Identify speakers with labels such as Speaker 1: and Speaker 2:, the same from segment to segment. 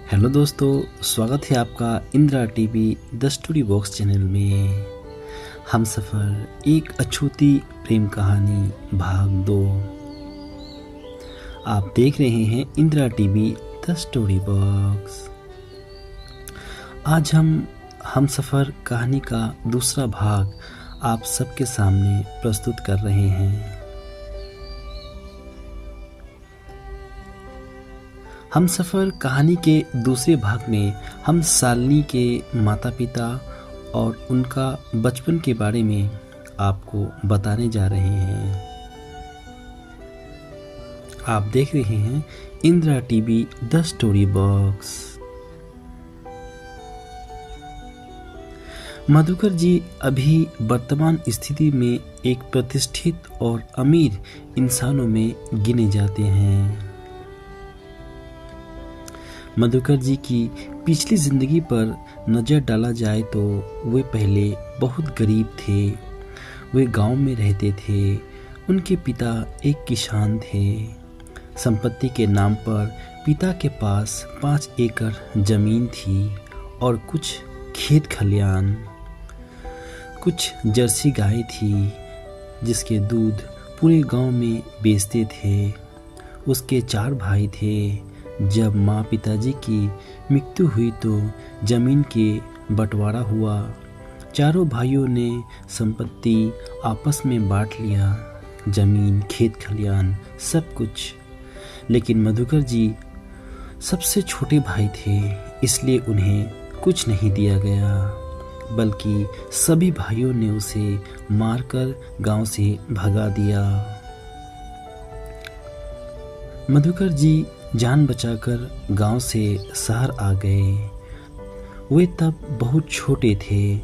Speaker 1: Hello दोस्तों, स्वागत है आपका Indira TV the story box channel में। हम सफ़र एक अछूती प्रेम कहानी भाग 2। आप देख रहे हैं Indira TV the story box. आज हम सफ़र कहानी का दूसरा भाग आप सबके सामने प्रस्तुत कर रहे हैं। हम सफ़र कहानी के दूसरे भाग में हम शालिनी के माता पिता और उनका बचपन के बारे में आपको बताने जा रहे हैं। आप देख रहे हैं Indira TV the story box. Madhukar ji अभी वर्तमान स्थिति में एक प्रतिष्ठित और अमीर इंसानों में गिने जाते हैं। मधुकर जी की पिछली ज़िंदगी पर नज़र डाला जाए तो वे पहले बहुत गरीब थे। वे गांव में रहते थे। उनके पिता एक किसान थे। संपत्ति के नाम पर पिता के पास 5 एकड़ ज़मीन थी और कुछ खेत खलियान। कुछ जर्सी गाय थी जिसके दूध पूरे गांव में बेचते थे। उसके 4 भाई थे। जब माँ पिताजी की मृत्यु हुई तो ज़मीन के बंटवारा हुआ। चारों भाइयों ने संपत्ति आपस में बांट लिया, ज़मीन, खेत खलियान, सब कुछ। लेकिन मधुकर जी सबसे छोटे भाई थे, इसलिए उन्हें कुछ नहीं दिया गया, बल्कि सभी भाइयों ने उसे मारकर गांव से भगा दिया। मधुकर जी जान बचाकर गांव से शहर आ गए। वे तब बहुत छोटे थे।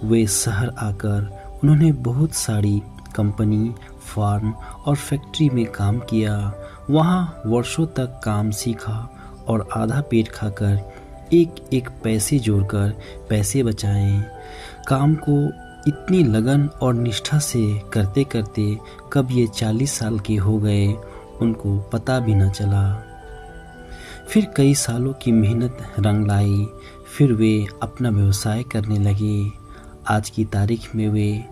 Speaker 1: वे शहर आकर उन्होंने बहुत सारी कंपनी, फार्म और फैक्ट्री में काम किया। वहाँ वर्षों तक काम सीखा और आधा पेट खाकर एक एक पैसे जोड़कर पैसे बचाए। काम को इतनी लगन और निष्ठा से करते करते कब ये 40 साल के हो गए उनको पता भी न चला। फिर कई सालों की मेहनत रंग लाई। फिर वे अपना व्यवसाय करने लगे। आज की तारीख में वे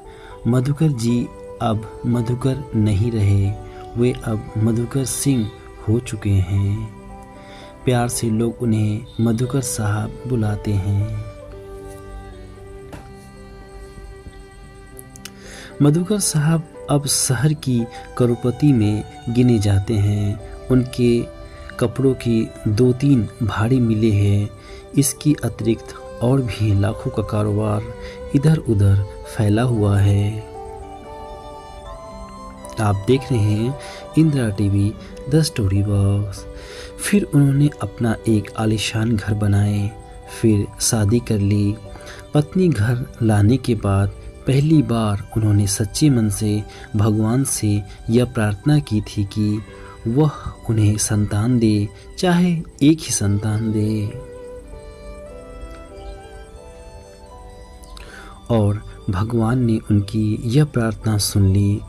Speaker 1: मधुकर जी अब मधुकर नहीं रहे। वे अब मधुकर सिंह हो चुके हैं। प्यार से लोग उन्हें मधुकर साहब बुलाते हैं। मधुकर साहब अब शहर की करोड़पति में गिने जाते हैं। उनके कपड़ों की 2-3 भारी मिलें हैं। इसकी अतिरिक्त और भी लाखों का कारोबार इधर उधर फैला हुआ है। आप देख रहे हैं Indira TV the story box. फिर उन्होंने अपना एक आलीशान घर बनाए। फिर शादी कर ली। पत्नी घर लाने के बाद पहली बार उन्होंने सच्चे मन से भगवान से यह प्रार्थना की थी कि वह उन्हें संतान दे, चाहे एक ही संतान दे। और भगवान ने उनकी यह प्रार्थना सुन ली।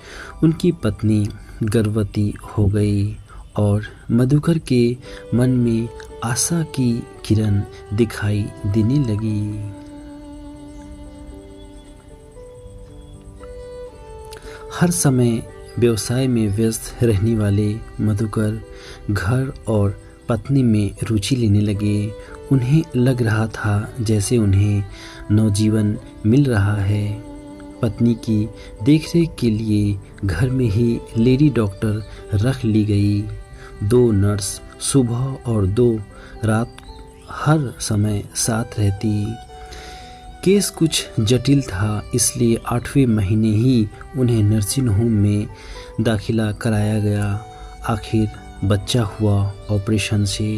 Speaker 1: उनकी पत्नी गर्भवती हो गई और मधुकर के मन में आशा की किरण दिखाई देने लगी। हर समय व्यवसाय में व्यस्त रहने वाले मधुकर घर और पत्नी में रुचि लेने लगे। उन्हें लग रहा था जैसे उन्हें नवजीवन मिल रहा है। पत्नी की देखरेख के लिए घर में ही लेडी डॉक्टर रख ली गई। 2 नर्स सुबह और 2 रात हर समय साथ रहती। केस कुछ जटिल था, इसलिए 8वें महीने ही उन्हें नर्सिंग होम में दाखिला कराया गया। आखिर बच्चा हुआ ऑपरेशन से।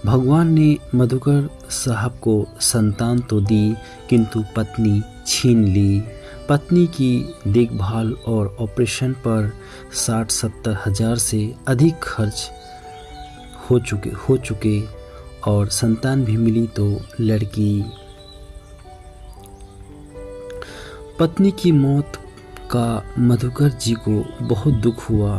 Speaker 1: भगवान ने मधुकर साहब को संतान तो दी, किंतु पत्नी छीन ली। पत्नी की देखभाल और ऑपरेशन पर 60-70 हज़ार से अधिक खर्च हो चुके और संतान भी मिली तो लड़की। पत्नी की मौत का मधुकर जी को बहुत दुख हुआ।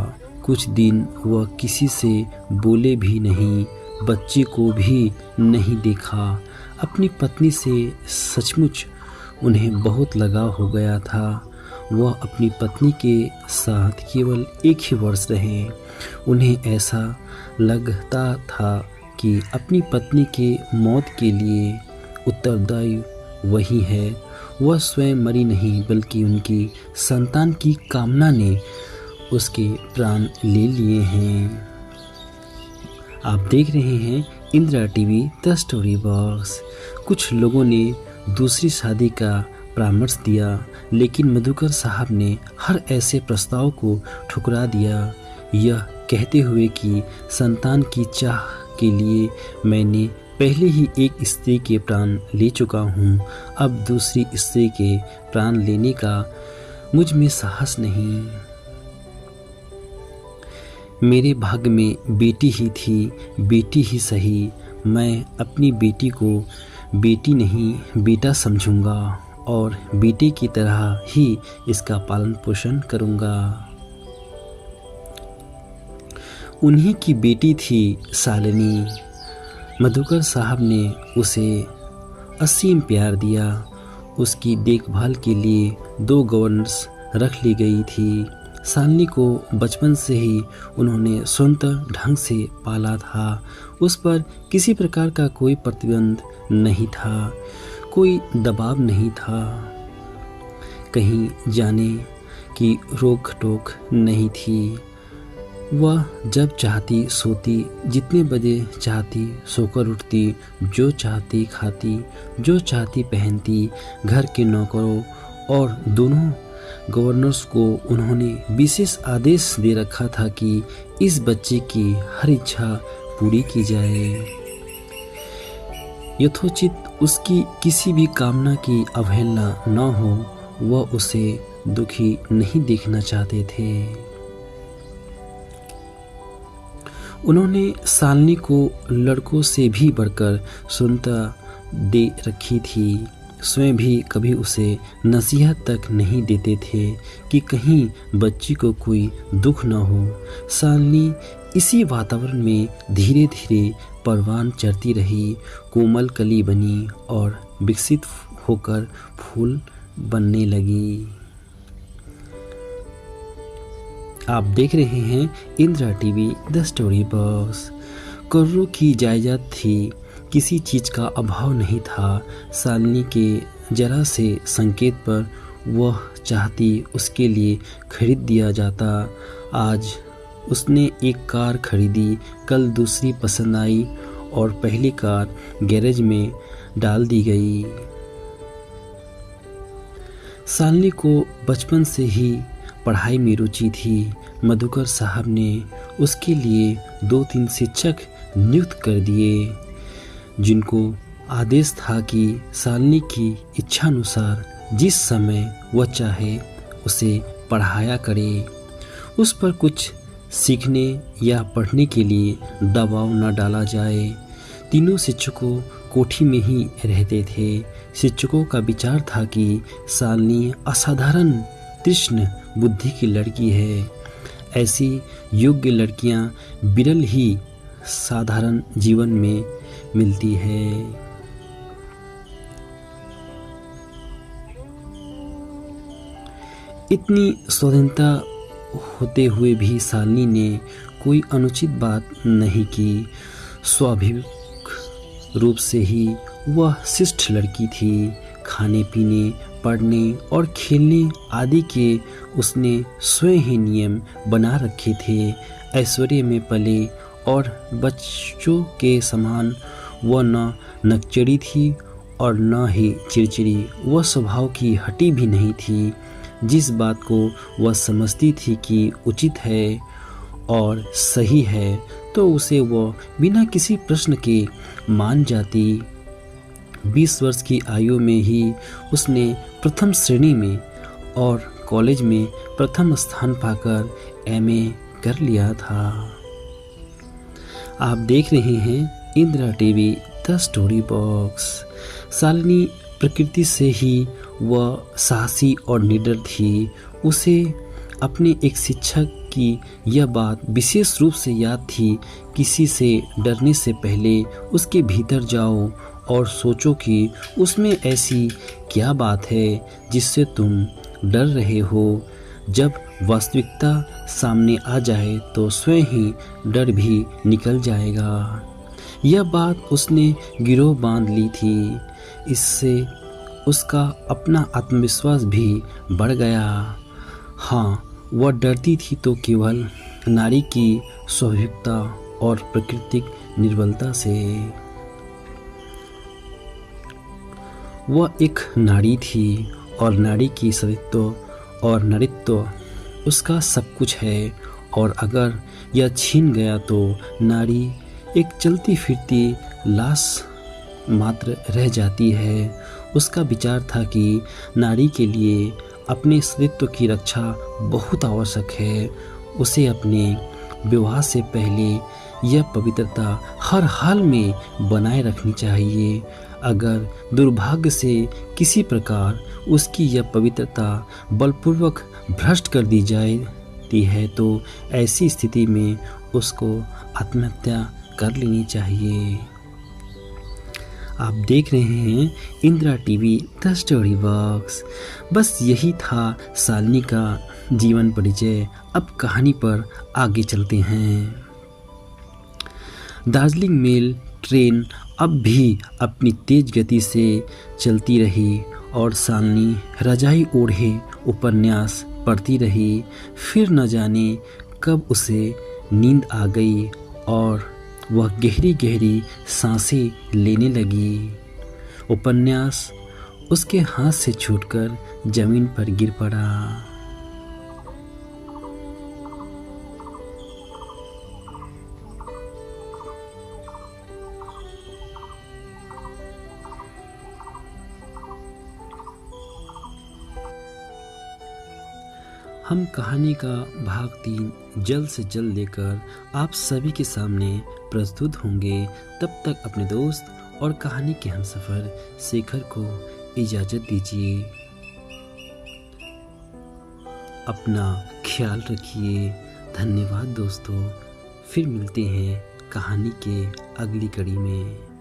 Speaker 1: कुछ दिन वह किसी से बोले भी नहीं। बच्चे को भी नहीं देखा। अपनी पत्नी से सचमुच उन्हें बहुत लगाव हो गया था। वह अपनी पत्नी के साथ केवल 1 ही वर्ष रहे। उन्हें ऐसा लगता था कि अपनी पत्नी के मौत के लिए उत्तरदायी वही है। वह स्वयं मरी नहीं, बल्कि उनकी संतान की कामना ने उसके प्राण ले लिए हैं। आप देख रहे हैं Indira TV the story box. कुछ लोगों ने दूसरी शादी का परामर्श दिया, लेकिन मधुकर साहब ने हर ऐसे प्रस्ताव को ठुकरा दिया, यह कहते हुए कि संतान की चाह के लिए मैंने पहले ही एक स्त्री के प्राण ले चुका हूँ। अब दूसरी स्त्री के प्राण लेने का मुझ में साहस नहीं। मेरे भाग्य में बेटी ही थी, बेटी ही सही। मैं अपनी बेटी को बेटी नहीं बेटा समझूंगा और बेटे की तरह ही इसका पालन पोषण करूंगा। उन्हीं की बेटी थी शालिनी। मधुकर साहब ने उसे असीम प्यार दिया। उसकी देखभाल के लिए 2 गवर्नर्स रख ली गई थी। शालिनी को बचपन से ही उन्होंने स्वतंत्र ढंग से पाला था। उस पर किसी प्रकार का कोई प्रतिबंध नहीं था, कोई दबाव नहीं था, कहीं जाने की रोक टोक नहीं थी। वह जब चाहती सोती, जितने बजे चाहती सोकर उठती, जो चाहती खाती, जो चाहती पहनती। घर के नौकरों और दोनों गवर्नर्स को उन्होंने विशेष आदेश दे रखा था कि इस बच्चे की हर इच्छा पूरी की जाए। यथोचित उसकी किसी भी कामना की अवहेलना न हो। वह उसे दुखी नहीं देखना चाहते थे। उन्होंने शालिनी को लड़कों से भी बढ़कर सुंदरता दे रखी थी। स्वयं भी कभी उसे नसीहत तक नहीं देते थे कि कहीं बच्ची को कोई दुख न हो। शालिनी इसी वातावरण में धीरे धीरे परवान चढ़ती रही, कोमल कली बनी और विकसित होकर फूल बनने लगी। आप देख रहे हैं Indira TV the story box. करोड़ों की जायदाद थी, किसी चीज़ का अभाव नहीं था। शालिनी के जरा से संकेत पर वह चाहती उसके लिए खरीद दिया जाता। आज उसने एक कार खरीदी, कल दूसरी पसंद आई और पहली कार गैरेज में डाल दी गई। शालिनी को बचपन से ही पढ़ाई में रुचि थी। मधुकर साहब ने उसके लिए 2-3 शिक्षक नियुक्त कर दिए, जिनको आदेश था कि शालिनी की इच्छानुसार जिस समय वह चाहे उसे पढ़ाया करे। उस पर कुछ सीखने या पढ़ने के लिए दबाव न डाला जाए। तीनों शिक्षकों कोठी में ही रहते थे। शिक्षकों का विचार था कि शालिनी असाधारण तीक्ष्ण बुद्धि की लड़की है। ऐसी योग्य लड़कियां विरल ही साधारण जीवन में मिलती है। इतनी स्वतंत्रता होते हुए भी शालिनी ने कोई अनुचित बात नहीं की। स्वाभाविक रूप से ही वह शिष्ट लड़की थी। खाने पीने, पढ़ने और खेलने आदि के उसने स्वयं ही नियम बना रखे थे। ऐश्वर्य में पले और बच्चों के समान वह न नकचड़ी थी और न ही चिड़चिड़ी। वह स्वभाव की हटी भी नहीं थी। जिस बात को वह समझती थी कि उचित है और सही है, तो उसे वह बिना किसी प्रश्न के मान जाती। 20 वर्ष की आयु में ही उसने प्रथम श्रेणी में और कॉलेज में प्रथम स्थान पाकर एमए कर लिया था। आप देख रहे हैं Indira TV the story box. Shalini प्रकृति से ही वह साहसी और निडर थी। उसे अपने एक शिक्षक कि यह बात विशेष रूप से याद थी। किसी से डरने से पहले उसके भीतर जाओ और सोचो कि उसमें ऐसी क्या बात है जिससे तुम डर रहे हो। जब वास्तविकता सामने आ जाए तो स्वयं ही डर भी निकल जाएगा। यह बात उसने गिरोह बांध ली थी। इससे उसका अपना आत्मविश्वास भी बढ़ गया। हाँ, वह डरती थी तो केवल नारी की स्वाभाविकता और प्राकृतिक निर्बलता से। वह एक नारी थी और नारी की सतीत्व और नारीत्व उसका सब कुछ है, और अगर यह छीन गया तो नारी एक चलती फिरती लाश मात्र रह जाती है। उसका विचार था कि नारी के लिए अपने सतीत्व की रक्षा बहुत आवश्यक है। उसे अपने विवाह से पहले यह पवित्रता हर हाल में बनाए रखनी चाहिए। अगर दुर्भाग्य से किसी प्रकार उसकी यह पवित्रता बलपूर्वक भ्रष्ट कर दी जाती है तो ऐसी स्थिति में उसको आत्महत्या कर लेनी चाहिए। आप देख रहे हैं Indira TV the story box. बस यही था शालिनी का जीवन परिचय। अब कहानी पर आगे चलते हैं। दार्जिलिंग मेल ट्रेन अब भी अपनी तेज गति से चलती रही और शालिनी रजाई ओढ़े उपन्यास पढ़ती रही। फिर न जाने कब उसे नींद आ गई और वह गहरी गहरी सांसें लेने लगी। उपन्यास उसके हाथ से छूटकर जमीन पर गिर पड़ा। हम कहानी का भाग 3 जल्द से जल्द लेकर आप सभी के सामने प्रस्तुत होंगे। तब तक अपने दोस्त और कहानी के हमसफर शेखर को इजाज़त दीजिए। अपना ख्याल रखिए। धन्यवाद दोस्तों। फिर मिलते हैं कहानी के अगली कड़ी में।